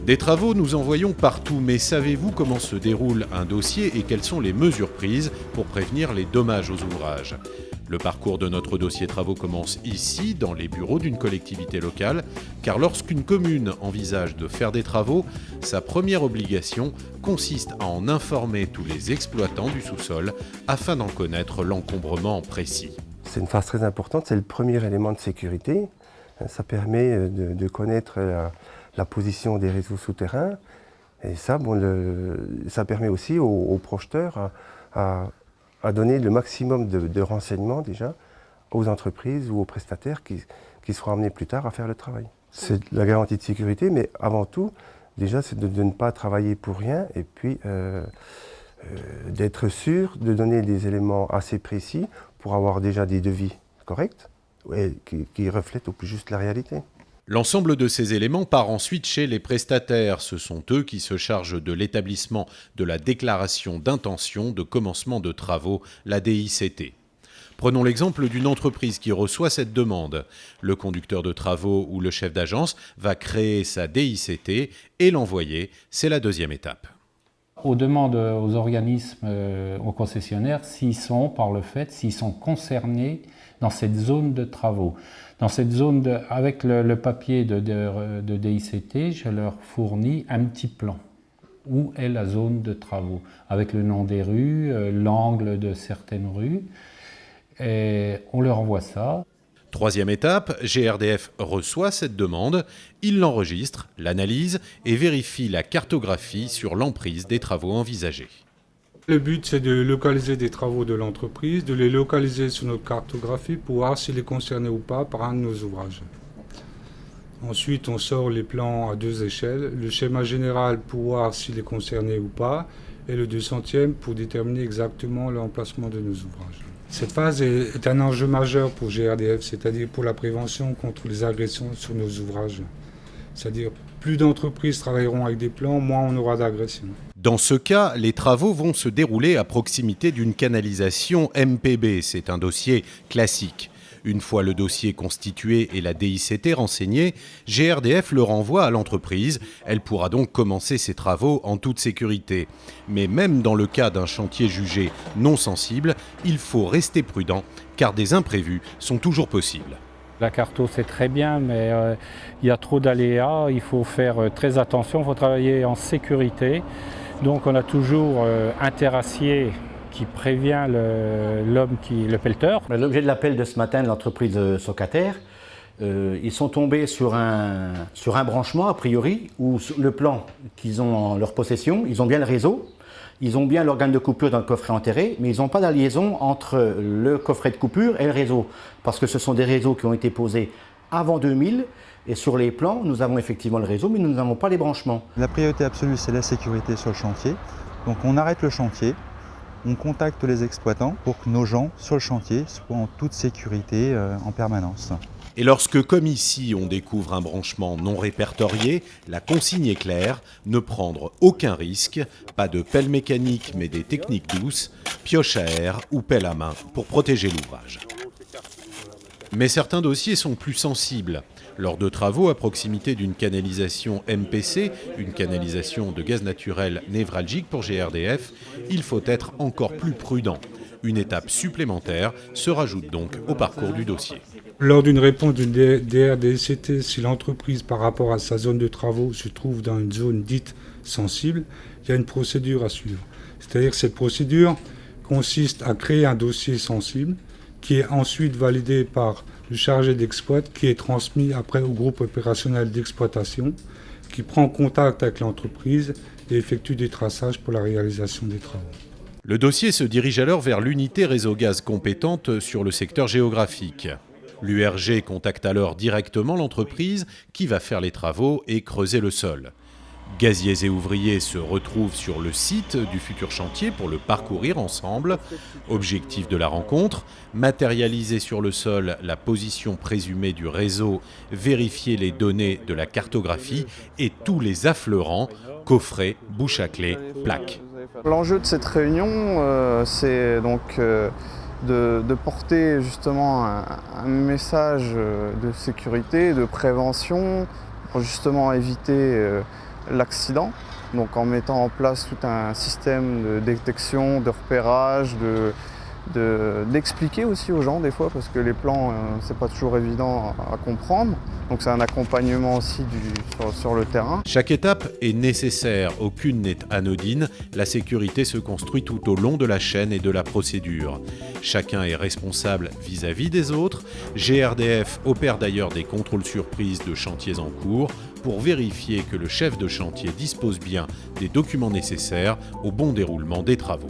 Des travaux, nous en voyons partout, mais savez-vous comment se déroule un dossier et quelles sont les mesures prises pour prévenir les dommages aux ouvrages ? Le parcours de notre dossier travaux commence ici, dans les bureaux d'une collectivité locale, car lorsqu'une commune envisage de faire des travaux, sa première obligation consiste à en informer tous les exploitants du sous-sol afin d'en connaître l'encombrement précis. C'est une phase très importante, c'est le premier élément de sécurité. Ça permet de connaître la position des réseaux souterrains. Et ça, ça permet aussi aux projeteurs à donner le maximum de renseignements déjà aux entreprises ou aux prestataires qui seront amenés plus tard à faire le travail. C'est la garantie de sécurité, mais avant tout, déjà, c'est de ne pas travailler pour rien et puis d'être sûr de donner des éléments assez précis pour avoir déjà des devis corrects et qui reflètent au plus juste la réalité. L'ensemble de ces éléments part ensuite chez les prestataires. Ce sont eux qui se chargent de l'établissement de la déclaration d'intention de commencement de travaux, la DICT. Prenons l'exemple d'une entreprise qui reçoit cette demande. Le conducteur de travaux ou le chef d'agence va créer sa DICT et l'envoyer. C'est la deuxième étape. On demande aux organismes, aux concessionnaires, s'ils sont concernés dans cette zone de travaux. Dans cette zone, avec le papier de DICT, je leur fournis un petit plan. Où est la zone de travaux? Avec le nom des rues, l'angle de certaines rues. Et on leur envoie ça. Troisième étape, GRDF reçoit cette demande, il l'enregistre, l'analyse et vérifie la cartographie sur l'emprise des travaux envisagés. Le but, c'est de localiser des travaux de l'entreprise, de les localiser sur notre cartographie pour voir s'il est concerné ou pas par un de nos ouvrages. Ensuite, on sort les plans à deux échelles, le schéma général pour voir s'il est concerné ou pas, et le 200e pour déterminer exactement l'emplacement de nos ouvrages. Cette phase est un enjeu majeur pour GRDF, c'est-à-dire pour la prévention contre les agressions sur nos ouvrages. C'est-à-dire, plus d'entreprises travailleront avec des plans, moins on aura d'agressions. Dans ce cas, les travaux vont se dérouler à proximité d'une canalisation MPB. C'est un dossier classique. Une fois le dossier constitué et la DICT renseignée, GRDF le renvoie à l'entreprise. Elle pourra donc commencer ses travaux en toute sécurité. Mais même dans le cas d'un chantier jugé non sensible, il faut rester prudent car des imprévus sont toujours possibles. La carto, c'est très bien, mais il y a trop d'aléas. Il faut faire très attention, il faut travailler en sécurité. Donc on a toujours un terrassier qui prévient le pelleteur. L'objet de l'appel de ce matin de l'entreprise Socataire, ils sont tombés sur un branchement, a priori, où le plan qu'ils ont en leur possession, ils ont bien le réseau, ils ont bien l'organe de coupure dans le coffret enterré, mais ils n'ont pas la liaison entre le coffret de coupure et le réseau, parce que ce sont des réseaux qui ont été posés avant 2000, et sur les plans, nous avons effectivement le réseau, mais nous n'avons pas les branchements. La priorité absolue, c'est la sécurité sur le chantier. Donc on arrête le chantier, on contacte les exploitants pour que nos gens sur le chantier soient en toute sécurité en permanence. Et lorsque, comme ici, on découvre un branchement non répertorié, la consigne est claire, ne prendre aucun risque, pas de pelle mécanique mais des techniques douces, pioche à air ou pelle à main pour protéger l'ouvrage. Mais certains dossiers sont plus sensibles. Lors de travaux à proximité d'une canalisation MPC, une canalisation de gaz naturel névralgique pour GRDF, il faut être encore plus prudent. Une étape supplémentaire se rajoute donc au parcours du dossier. Lors d'une réponse d'une DRDCT, si l'entreprise par rapport à sa zone de travaux se trouve dans une zone dite sensible, il y a une procédure à suivre. C'est-à-dire que cette procédure consiste à créer un dossier sensible qui est ensuite validé par le chargé d'exploit, qui est transmis après au groupe opérationnel d'exploitation, qui prend contact avec l'entreprise et effectue des traçages pour la réalisation des travaux. Le dossier se dirige alors vers l'unité réseau gaz compétente sur le secteur géographique. L'URG contacte alors directement l'entreprise qui va faire les travaux et creuser le sol. Gaziers et ouvriers se retrouvent sur le site du futur chantier pour le parcourir ensemble. Objectif de la rencontre, matérialiser sur le sol la position présumée du réseau, vérifier les données de la cartographie et tous les affleurants, coffrets, bouches à clé, plaques. L'enjeu de cette réunion, c'est donc de porter justement un message de sécurité, de prévention, pour justement éviter l'accident. Donc en mettant en place tout un système de détection, de repérage, d'expliquer aussi aux gens des fois, parce que les plans, c'est pas toujours évident à comprendre. Donc c'est un accompagnement aussi sur le terrain. Chaque étape est nécessaire, aucune n'est anodine. La sécurité se construit tout au long de la chaîne et de la procédure. Chacun est responsable vis-à-vis des autres. GRDF opère d'ailleurs des contrôles surprises de chantiers en cours pour vérifier que le chef de chantier dispose bien des documents nécessaires au bon déroulement des travaux.